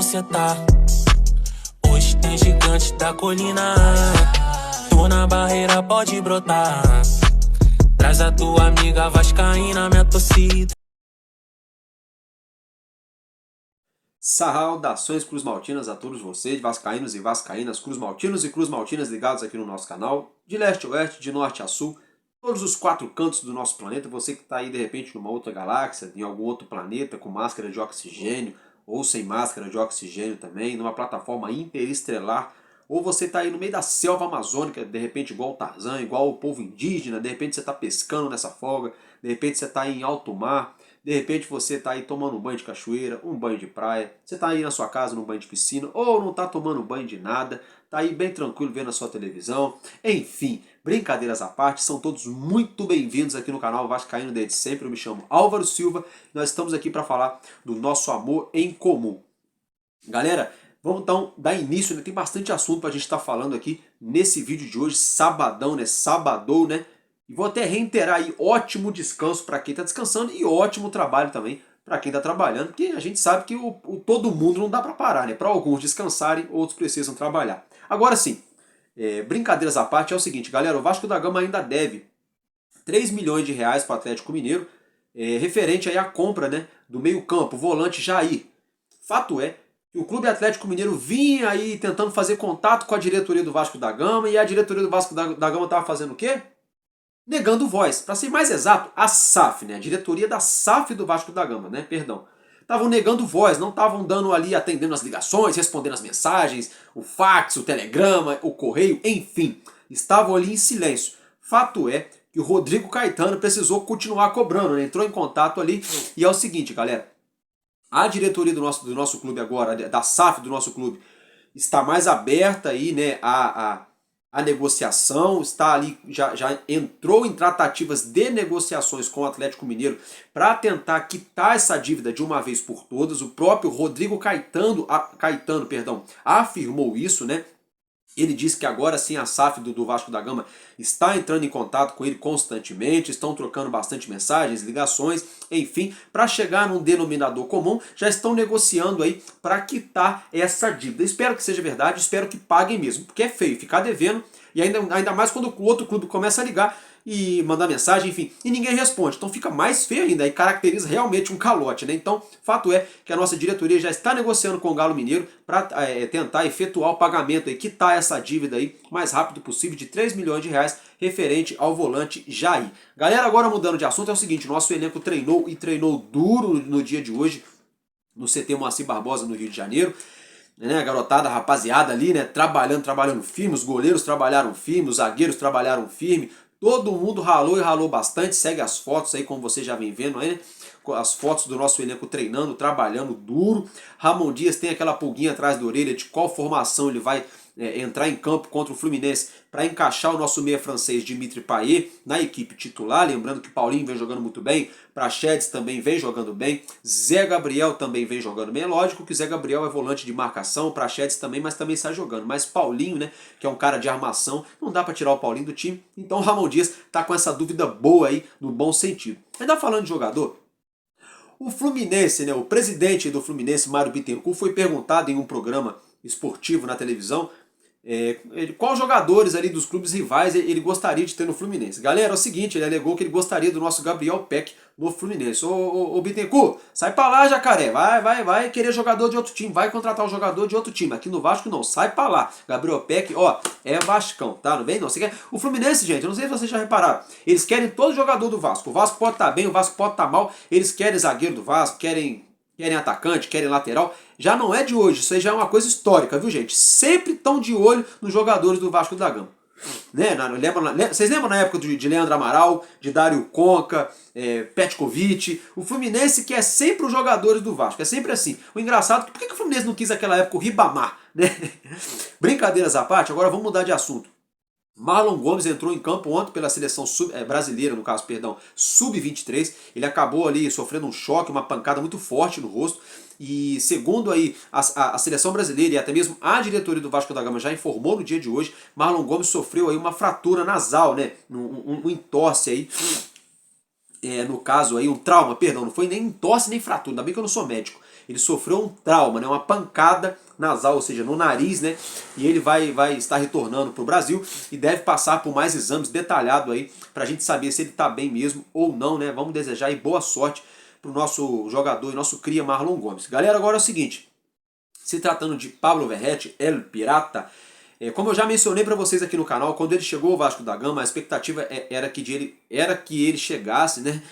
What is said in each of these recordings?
você tá. Hoje tem gigante da colina. Tô na barreira, pode brotar. Traz a tua amiga vascaína, minha torcida. Saudações cruzmaltinas a todos vocês, vascaínos e vascaínas, cruzmaltinos e cruzmaltinas ligados aqui no nosso canal, de leste a oeste, de norte a sul, todos os quatro cantos do nosso planeta. Você que está aí de repente numa outra galáxia, em algum outro planeta com máscara de oxigênio ou sem máscara de oxigênio também, numa plataforma interestelar, ou você está aí no meio da selva amazônica, de repente igual o Tarzan, igual o povo indígena, de repente você está pescando nessa folga, de repente você está em alto mar. De repente você está aí tomando um banho de cachoeira, um banho de praia, você está aí na sua casa num banho de piscina, ou não está tomando banho de nada, está aí bem tranquilo vendo a sua televisão. Enfim, brincadeiras à parte, são todos muito bem-vindos aqui no canal Vascaíno desde sempre. Eu me chamo Álvaro Silva e nós estamos aqui para falar do nosso amor em comum. Galera, vamos então dar início, né? Tem bastante assunto para a gente estar falando aqui nesse vídeo de hoje, sabadão, né? Sabadou, né? E vou até reiterar aí, ótimo descanso para quem está descansando e ótimo trabalho também para quem está trabalhando, porque a gente sabe que todo mundo não dá para parar, né? Para alguns descansarem, outros precisam trabalhar. Agora sim, brincadeiras à parte, é o seguinte, galera, o Vasco da Gama ainda deve 3 milhões de reais para o Atlético Mineiro, referente aí à compra, né, do meio-campo, volante Jair. Fato é que o Clube Atlético Mineiro vinha aí tentando fazer contato com a diretoria do Vasco da Gama, e a diretoria do Vasco da Gama estava fazendo o quê? Negando voz. Para ser mais exato, a SAF, né? A diretoria da SAF do Vasco da Gama, né? Perdão. Estavam negando voz, não estavam dando ali, atendendo as ligações, respondendo as mensagens, o fax, o telegrama, o correio, enfim. Estavam ali em silêncio. Fato é que o Rodrigo Caetano precisou continuar cobrando, né? Entrou em contato ali e é o seguinte, galera. A diretoria do nosso clube agora, da SAF do nosso clube, está mais aberta aí, né, a negociação, está ali, já entrou em tratativas de negociações com o Atlético Mineiro para tentar quitar essa dívida de uma vez por todas. O próprio Rodrigo Caetano, afirmou isso, né? Ele disse que agora sim a SAF do Vasco da Gama está entrando em contato com ele constantemente, estão trocando bastante mensagens, ligações, enfim, para chegar num denominador comum, já estão negociando aí para quitar essa dívida. Espero que seja verdade, espero que paguem mesmo, porque é feio ficar devendo, e ainda mais quando o outro clube começa a ligar e mandar mensagem, enfim, e ninguém responde. Então fica mais feio ainda e caracteriza realmente um calote, né? Então, fato é que a nossa diretoria já está negociando com o Galo Mineiro para tentar efetuar o pagamento e quitar essa dívida aí o mais rápido possível de 3 milhões de reais referente ao volante Jair. Galera, agora mudando de assunto, é o seguinte, nosso elenco treinou e treinou duro no dia de hoje no CT Moacir Barbosa, no Rio de Janeiro. Né, a garotada, a rapaziada ali, né, trabalhando firme, os goleiros trabalharam firme, os zagueiros trabalharam firme, todo mundo ralou e ralou bastante. Segue as fotos aí, como você já vem vendo aí, né? As fotos do nosso elenco treinando, trabalhando duro. Ramon Dias tem aquela pulguinha atrás da orelha de qual formação ele vai entrar em campo contra o Fluminense para encaixar o nosso meia francês Dimitri Payet na equipe titular. Lembrando que Paulinho vem jogando muito bem, Praxedes também vem jogando bem, Zé Gabriel também vem jogando bem. É lógico que o Zé Gabriel é volante de marcação, Praxedes também, mas também sai jogando. Mas Paulinho, né, que é um cara de armação, não dá para tirar o Paulinho do time. Então o Ramon Dias tá com essa dúvida boa aí, no bom sentido. Ainda falando de jogador, o Fluminense, né, o presidente do Fluminense, Mário Bittencourt, foi perguntado em um programa esportivo na televisão quais jogadores ali dos clubes rivais ele gostaria de ter no Fluminense. Galera, é o seguinte, ele alegou que ele gostaria do nosso Gabriel Peck no Fluminense. Ô Bittencourt, sai pra lá, jacaré, vai querer jogador de outro time, vai contratar um jogador de outro time. Aqui no Vasco não, sai pra lá. Gabriel Peck, ó, é Vascão, tá? Não vem não. Você quer? O Fluminense, gente, eu não sei se vocês já repararam, eles querem todo jogador do Vasco. O Vasco pode estar bem, o Vasco pode estar mal, eles querem zagueiro do Vasco, querem atacante, querem lateral. Já não é de hoje, isso aí já é uma coisa histórica, viu, gente? Sempre estão de olho nos jogadores do Vasco da Gama. Né? Vocês lembram na época de Leandro Amaral, de Dário Conca, Petkovic? O Fluminense quer sempre os jogadores do Vasco, é sempre assim. O engraçado é que por que o Fluminense não quis naquela época o Ribamar? Né? Brincadeiras à parte, agora vamos mudar de assunto. Marlon Gomes entrou em campo ontem pela seleção brasileira, no caso, perdão, sub-23. Ele acabou ali sofrendo um choque, uma pancada muito forte no rosto. E segundo aí a seleção brasileira e até mesmo a diretoria do Vasco da Gama já informou no dia de hoje, Marlon Gomes sofreu aí uma fratura nasal, né? Um entorse aí. No caso aí, um trauma, perdão, não foi nem entorse nem fratura, ainda bem que eu não sou médico. Ele sofreu um trauma, né? Uma pancada nasal, ou seja, no nariz, né? E ele vai estar retornando para o Brasil e deve passar por mais exames detalhados aí para a gente saber se ele está bem mesmo ou não, né? Vamos desejar aí boa sorte para o nosso jogador e nosso cria Marlon Gomes. Galera, agora é o seguinte, se tratando de Pablo Verratti, El Pirata, como eu já mencionei para vocês aqui no canal, quando ele chegou ao Vasco da Gama, a expectativa era que ele chegasse, né,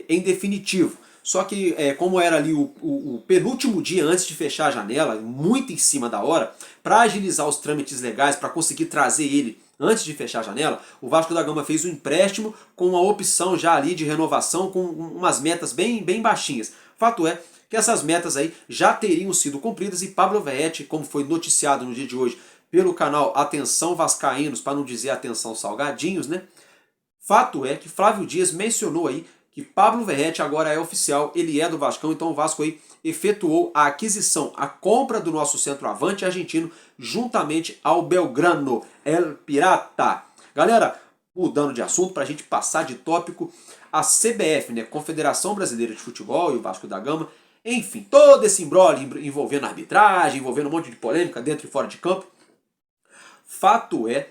em definitivo. Só que como era ali o penúltimo dia antes de fechar a janela, muito em cima da hora, para agilizar os trâmites legais, para conseguir trazer ele antes de fechar a janela, o Vasco da Gama fez um empréstimo com uma opção já ali de renovação com umas metas bem baixinhas. Fato é que essas metas aí já teriam sido cumpridas e Pablo Verratti, como foi noticiado no dia de hoje pelo canal Atenção Vascaínos, para não dizer Atenção Salgadinhos, né? Fato é que Flávio Dias mencionou aí que Pablo Verratti agora é oficial, ele é do Vascão, então o Vasco aí efetuou a aquisição, a compra do nosso centroavante argentino juntamente ao Belgrano, El Pirata. Galera, mudando de assunto para a gente passar de tópico, a CBF, né, Confederação Brasileira de Futebol e o Vasco da Gama, enfim, todo esse imbróglio envolvendo arbitragem, envolvendo um monte de polêmica dentro e fora de campo. Fato é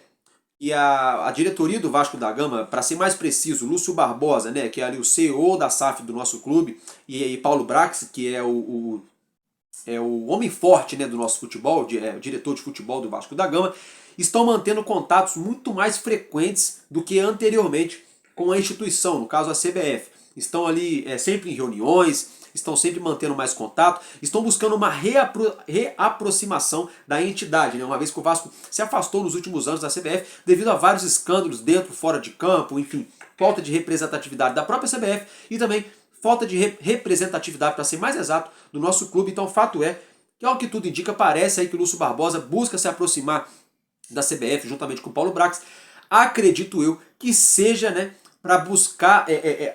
que a diretoria do Vasco da Gama, para ser mais preciso, Lúcio Barbosa, né, que é ali o CEO da SAF do nosso clube, e Paulo Brax, que é o homem forte, né, do nosso futebol, o diretor de futebol do Vasco da Gama, estão mantendo contatos muito mais frequentes do que anteriormente com a instituição, no caso a CBF. Estão ali sempre em reuniões, estão sempre mantendo mais contato, estão buscando uma reaproximação da entidade, né? Uma vez que o Vasco se afastou nos últimos anos da CBF devido a vários escândalos dentro e fora de campo, enfim, falta de representatividade da própria CBF e também falta de representatividade, para ser mais exato, do nosso clube. Então o fato é que, ao que tudo indica, parece aí que o Lúcio Barbosa busca se aproximar da CBF juntamente com o Paulo Brax. Acredito eu que seja, né, para buscar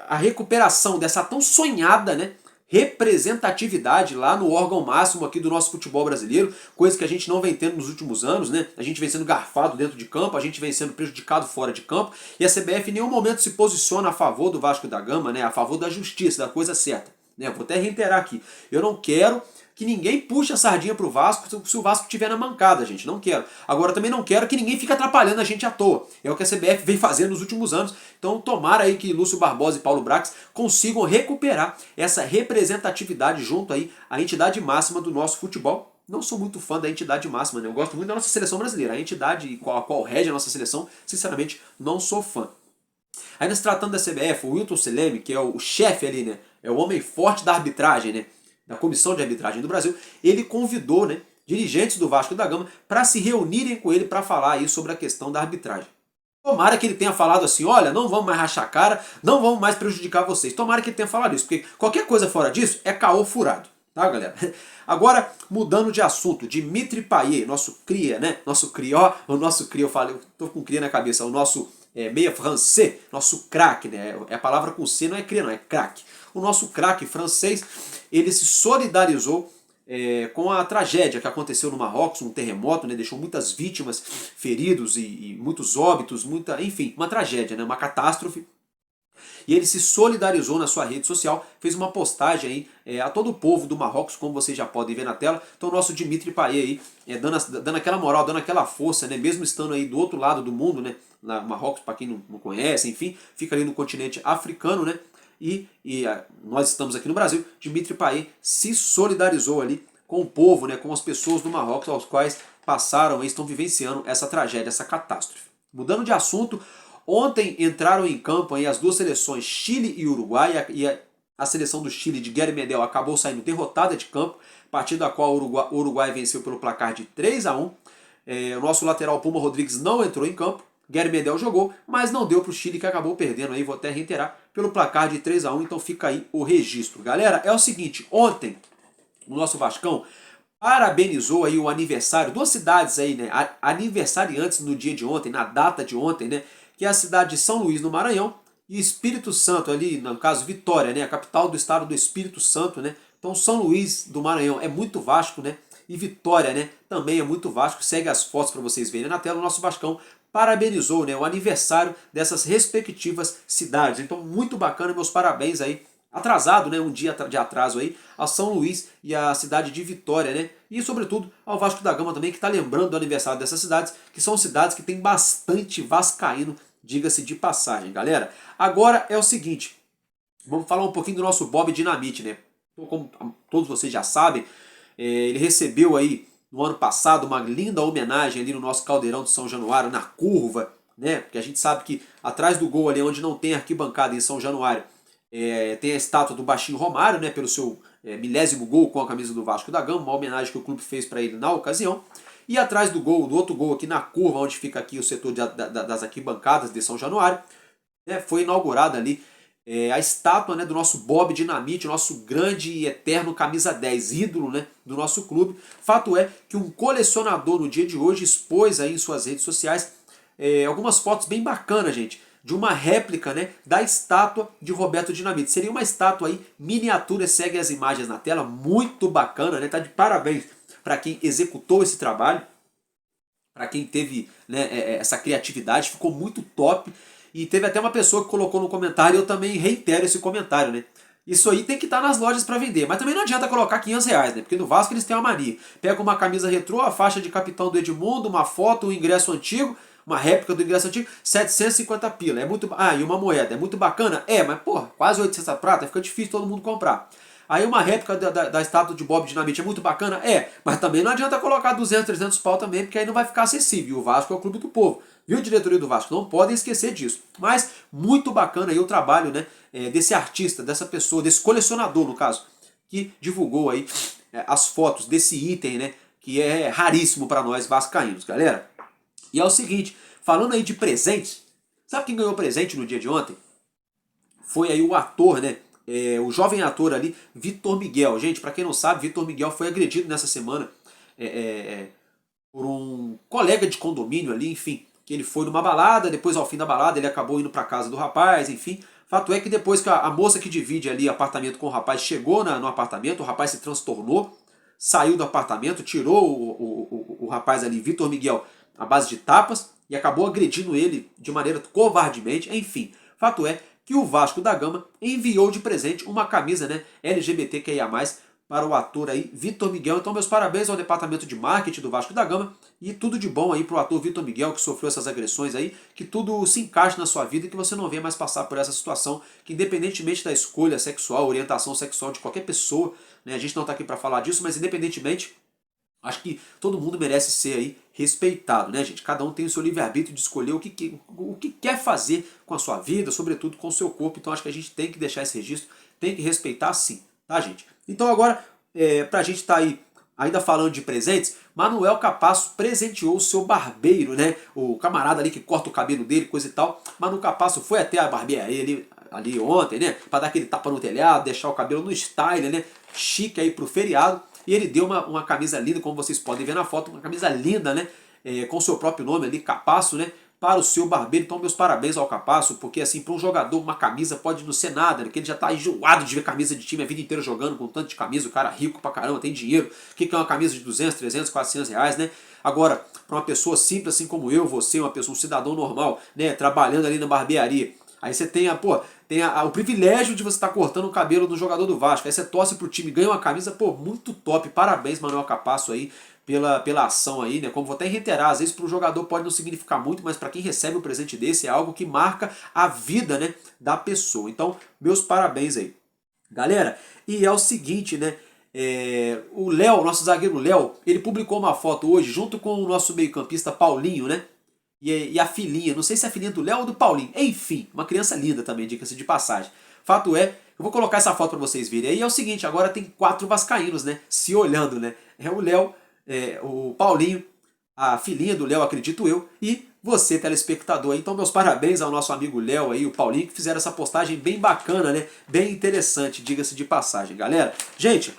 a recuperação dessa tão sonhada, né, representatividade lá no órgão máximo aqui do nosso futebol brasileiro, coisa que a gente não vem tendo nos últimos anos, né? A gente vem sendo garfado dentro de campo, a gente vem sendo prejudicado fora de campo, e a CBF em nenhum momento se posiciona a favor do Vasco da Gama, né? A favor da justiça, da coisa certa, né? Vou até reiterar aqui, eu não quero que ninguém puxe a sardinha pro Vasco se o Vasco estiver na mancada, gente. Não quero. Agora também não quero que ninguém fique atrapalhando a gente à toa. É o que a CBF vem fazendo nos últimos anos. Então tomara aí que Lúcio Barbosa e Paulo Brax consigam recuperar essa representatividade junto aí à entidade máxima do nosso futebol. Não sou muito fã da entidade máxima, né? Eu gosto muito da nossa seleção brasileira. A entidade a qual rege a nossa seleção, sinceramente, não sou fã. Ainda se tratando da CBF, o Wilton Seleme, que é o chefe ali, né? É o homem forte da arbitragem, né? Da Comissão de Arbitragem do Brasil, ele convidou, né, dirigentes do Vasco da Gama para se reunirem com ele para falar aí sobre a questão da arbitragem. Tomara que ele tenha falado assim, olha, não vamos mais rachar a cara, não vamos mais prejudicar vocês. Tomara que ele tenha falado isso, porque qualquer coisa fora disso é caô furado, tá, galera? Agora, mudando de assunto, Dimitri Payet, nosso cria, né, nosso crió, o nosso cria, eu falei, eu tô com cria na cabeça, o nosso meia francês, nosso craque, né, a palavra com C não é cria, não, é craque. O nosso craque francês, ele se solidarizou com a tragédia que aconteceu no Marrocos, um terremoto, né, deixou muitas vítimas, feridos e muitos óbitos, enfim, uma tragédia, né, uma catástrofe. E ele se solidarizou na sua rede social, fez uma postagem aí a todo o povo do Marrocos, como vocês já podem ver na tela. Então o nosso Dimitri Payet aí dando aquela moral, dando aquela força, né, mesmo estando aí do outro lado do mundo, né, na Marrocos, para quem não conhece, enfim, fica ali no continente africano, né, e nós estamos aqui no Brasil. Dimitri Payet se solidarizou ali com o povo, né, com as pessoas do Marrocos, aos quais passaram e estão vivenciando essa tragédia, essa catástrofe. Mudando de assunto, ontem entraram em campo aí as duas seleções, Chile e Uruguai, e a seleção do Chile de Gary Medel acabou saindo derrotada de campo, partida a qual o Uruguai venceu pelo placar de 3-1. O nosso lateral Puma Rodrigues não entrou em campo, Gary Medel jogou, mas não deu para o Chile, que acabou perdendo aí, vou até reiterar, pelo placar de 3-1, então fica aí o registro. Galera, é o seguinte, ontem o nosso Vascão parabenizou aí o aniversário, duas cidades aí, né, aniversariantes no dia de ontem, na data de ontem, né, que é a cidade de São Luís, no Maranhão, e Espírito Santo ali, no caso Vitória, né, a capital do estado do Espírito Santo, né. Então São Luís do Maranhão é muito Vasco, né, e Vitória, né, também é muito Vasco. Segue as fotos para vocês verem na tela. O nosso Vascão parabenizou, né, o aniversário dessas respectivas cidades. Então muito bacana, meus parabéns aí atrasado, né, um dia de atraso aí, a São Luís e a cidade de Vitória, né? E sobretudo ao Vasco da Gama também, que está lembrando do aniversário dessas cidades, que são cidades que tem bastante vascaíno, diga-se de passagem, galera. Agora é o seguinte, vamos falar um pouquinho do nosso Bob Dinamite, né? Como todos vocês já sabem, ele recebeu aí no ano passado uma linda homenagem ali no nosso Caldeirão de São Januário, na curva, né? Porque a gente sabe que atrás do gol ali, onde não tem arquibancada em São Januário, tem a estátua do Baixinho Romário, né, pelo seu milésimo gol com a camisa do Vasco da Gama, uma homenagem que o clube fez para ele na ocasião. E atrás do gol, do outro gol aqui na curva, onde fica aqui o setor das arquibancadas de São Januário, né, foi inaugurada ali a estátua, né, do nosso Bob Dinamite, nosso grande e eterno camisa 10, ídolo, né, do nosso clube. Fato é que um colecionador no dia de hoje expôs aí em suas redes sociais algumas fotos bem bacanas, gente, de uma réplica, né, da estátua de Roberto Dinamite. Seria uma estátua aí miniatura, segue as imagens na tela, muito bacana, né? Tá de parabéns para quem executou esse trabalho, para quem teve, né, essa criatividade, ficou muito top. E teve até uma pessoa que colocou no comentário, e eu também reitero esse comentário, né? Isso aí tem que estar nas lojas para vender, mas também não adianta colocar R$500, né? Porque no Vasco eles têm uma mania. Pega uma camisa retrô, a faixa de capitão do Edmundo, uma foto, um ingresso antigo, uma réplica do ingresso antigo, 750 pila. É muito, e uma moeda. É muito bacana? Mas porra, quase 800 prata, fica difícil todo mundo comprar. Aí uma réplica da estátua de Bob Dinamite é muito bacana? Mas também não adianta colocar 200, 300 pau também, porque aí não vai ficar acessível. O Vasco é o clube do povo. Viu, diretoria do Vasco? Não podem esquecer disso. Mas muito bacana aí o trabalho, né, desse artista, dessa pessoa, desse colecionador, no caso, que divulgou aí as fotos desse item, né, que é raríssimo para nós vascaínos, galera. E é o seguinte, falando aí de presentes, sabe quem ganhou presente no dia de ontem? Foi aí o ator, né? O jovem ator ali, Vitor Miguel. Gente, para quem não sabe, Vitor Miguel foi agredido nessa semana por um colega de condomínio ali, enfim, que ele foi numa balada, depois ao fim da balada ele acabou indo para casa do rapaz, enfim. Fato é que depois que a moça que divide ali apartamento com o rapaz chegou no apartamento, o rapaz se transtornou, saiu do apartamento, tirou o rapaz ali, Vitor Miguel, à base de tapas, e acabou agredindo ele de maneira covardemente. Enfim, fato é que o Vasco da Gama enviou de presente uma camisa, né, LGBTQIA+, para o ator aí, Vitor Miguel. Então meus parabéns ao departamento de marketing do Vasco da Gama e tudo de bom aí para o ator Vitor Miguel, que sofreu essas agressões aí, que tudo se encaixe na sua vida e que você não venha mais passar por essa situação, que independentemente da escolha sexual, orientação sexual de qualquer pessoa, né, a gente não está aqui para falar disso, mas independentemente, acho que todo mundo merece ser aí respeitado, né, gente? Cada um tem o seu livre-arbítrio de escolher o que quer fazer com a sua vida, sobretudo com o seu corpo. Então acho que a gente tem que deixar esse registro, tem que respeitar sim, tá, gente? Então agora, pra gente estar aí ainda falando de presentes, Manuel Capasso presenteou o seu barbeiro, né? O camarada ali que corta o cabelo dele, coisa e tal. Manu Capasso foi até a barbearia ali ontem, né? Pra dar aquele tapa no telhado, deixar o cabelo no style, né? Chique aí pro feriado. E ele deu uma camisa linda, como vocês podem ver na foto, uma camisa linda, né? Com seu próprio nome ali, Capasso, né? Para o seu barbeiro. Então meus parabéns ao Capasso, porque assim, para um jogador uma camisa pode não ser nada, né? Que ele já tá enjoado de ver camisa de time a vida inteira jogando com tanto de camisa, o cara rico pra caramba, tem dinheiro. O que é uma camisa de 200, 300, 400 reais, né? Agora, para uma pessoa simples assim como eu, você, uma pessoa, um cidadão normal, né? Trabalhando ali na barbearia, aí você tem o privilégio de você estar cortando o cabelo do jogador do Vasco. Aí você torce pro time, ganha uma camisa, muito top. Parabéns, Manuel Capasso aí, pela ação aí, né? Como vou até reiterar, às vezes para o jogador pode não significar muito, mas para quem recebe um presente desse é algo que marca a vida, né, da pessoa. Então, meus parabéns aí. Galera, e é o seguinte, né? O Léo, nosso zagueiro Léo, ele publicou uma foto hoje junto com o nosso meio-campista Paulinho, né? E a filhinha, não sei se é a filhinha do Léo ou do Paulinho. Enfim, uma criança linda também, diga-se de passagem. Fato é, eu vou colocar essa foto para vocês verem. Aí é o seguinte, agora tem 4 vascaínos, né? Se olhando, né? É o Léo, o Paulinho, a filhinha do Léo, acredito eu, e você, telespectador. Então, meus parabéns ao nosso amigo Léo aí, o Paulinho, que fizeram essa postagem bem bacana, né? Bem interessante, diga-se de passagem, galera. Gente,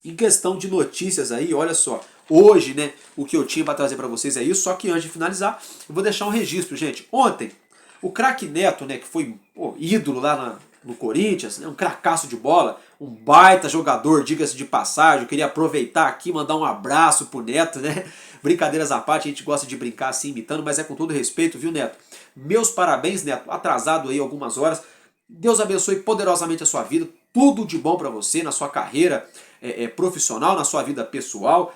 em questão de notícias aí, olha só. Hoje, né, o que eu tinha para trazer para vocês é isso, só que antes de finalizar, eu vou deixar um registro, gente. Ontem, o craque Neto, né, que foi ídolo lá no Corinthians, né, um cracaço de bola, um baita jogador, diga-se de passagem. Eu queria aproveitar aqui e mandar um abraço pro Neto, né? Brincadeiras à parte, a gente gosta de brincar assim, imitando, mas é com todo respeito, viu, Neto? Meus parabéns, Neto, atrasado aí algumas horas. Deus abençoe poderosamente a sua vida, tudo de bom para você na sua carreira profissional, na sua vida pessoal,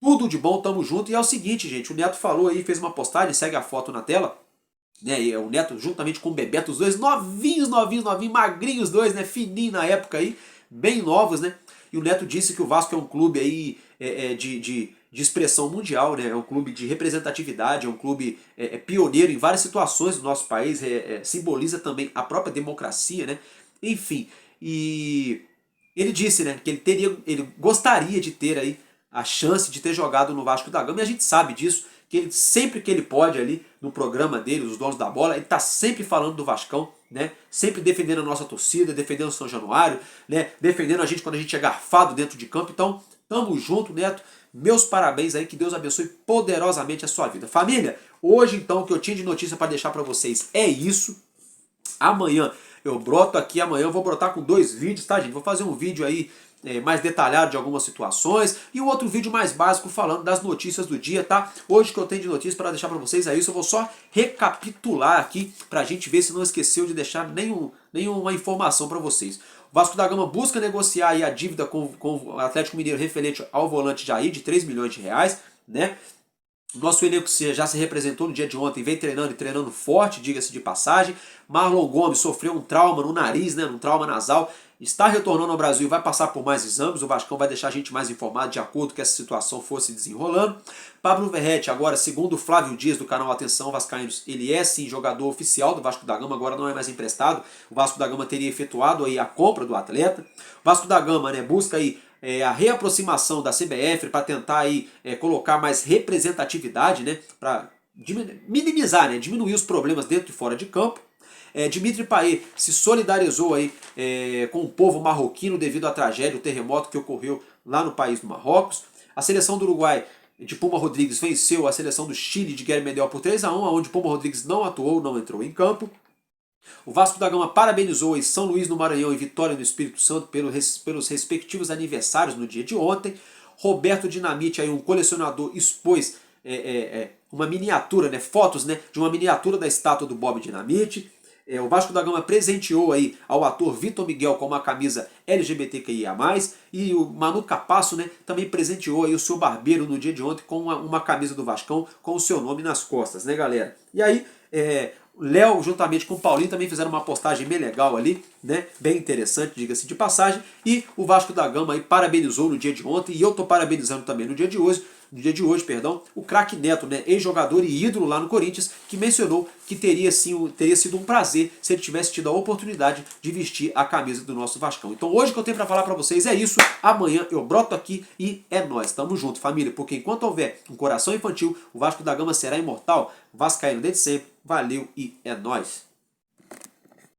tudo de bom, tamo junto. E é o seguinte, gente, o Neto falou aí, fez uma postagem, segue a foto na tela, né? E o Neto juntamente com o Bebeto, os dois novinhos, magrinhos os dois, né? Fininho na época aí, bem novos, né? E o Neto disse que o Vasco é um clube aí de expressão mundial, né? É um clube de representatividade, é um clube pioneiro em várias situações do nosso país, simboliza também a própria democracia, né? Enfim, e ele disse, né, que ele gostaria de ter aí a chance de ter jogado no Vasco da Gama, e a gente sabe disso, que ele sempre que ele pode ali no programa dele, os donos da bola, ele está sempre falando do Vascão, né? Sempre defendendo a nossa torcida, defendendo o São Januário, né? Defendendo a gente quando a gente é garfado dentro de campo. Então, tamo junto, Neto. Meus parabéns aí, que Deus abençoe poderosamente a sua vida. Família, hoje então o que eu tinha de notícia para deixar para vocês é isso. Amanhã eu broto aqui, amanhã eu vou brotar com 2 vídeos, tá, gente? Vou fazer um vídeo aí mais detalhado de algumas situações e um outro vídeo mais básico falando das notícias do dia, tá? Hoje que eu tenho de notícias para deixar para vocês é isso, eu vou só recapitular aqui pra gente ver se não esqueceu de deixar nenhuma informação para vocês. O Vasco da Gama busca negociar aí a dívida com o Atlético Mineiro referente ao volante Jair de 3 milhões de reais, né? O nosso elenco já se representou no dia de ontem, vem treinando e treinando forte, diga-se de passagem. Marlon Gomes sofreu um trauma no nariz, né, um trauma nasal, está retornando ao Brasil e vai passar por mais exames. O Vascão vai deixar a gente mais informado de acordo com que essa situação fosse desenrolando. Pablo Verrete, agora, segundo o Flávio Dias do canal Atenção Vascaínos, ele é sim jogador oficial do Vasco da Gama, agora não é mais emprestado. O Vasco da Gama teria efetuado aí a compra do atleta. O Vasco da Gama, né, busca aí a reaproximação da CBF para tentar aí, colocar mais representatividade, né, para minimizar, né, diminuir os problemas dentro e fora de campo. Dimitri Payet se solidarizou aí, com o povo marroquino devido à tragédia, o terremoto que ocorreu lá no país do Marrocos. A seleção do Uruguai de Puma Rodrigues venceu a seleção do Chile de Guilherme Medel por 3-1, onde Puma Rodrigues não atuou, não entrou em campo. O Vasco da Gama parabenizou aí São Luís no Maranhão e Vitória no Espírito Santo pelos respectivos aniversários no dia de ontem. Roberto Dinamite, aí, um colecionador, expôs uma miniatura, né, fotos, né, de uma miniatura da estátua do Bob Dinamite. O Vasco da Gama presenteou aí ao ator Vitor Miguel com uma camisa LGBTQIA+, e o Manu Capasso, né, também presenteou aí o seu barbeiro no dia de ontem com uma camisa do Vascão com o seu nome nas costas, né, galera? E aí, Léo, juntamente com o Paulinho, também fizeram uma postagem bem legal ali, né? Bem interessante, diga-se de passagem. E o Vasco da Gama aí parabenizou no dia de ontem, e eu tô parabenizando também no dia de hoje, o craque Neto, né? Ex-jogador e ídolo lá no Corinthians, que mencionou que teria sido um prazer se ele tivesse tido a oportunidade de vestir a camisa do nosso Vascão. Então hoje o que eu tenho para falar para vocês é isso. Amanhã eu broto aqui e é nóis. Tamo junto, família, porque enquanto houver um coração infantil, o Vasco da Gama será imortal. Vascaíno desde sempre. Valeu e é nóis.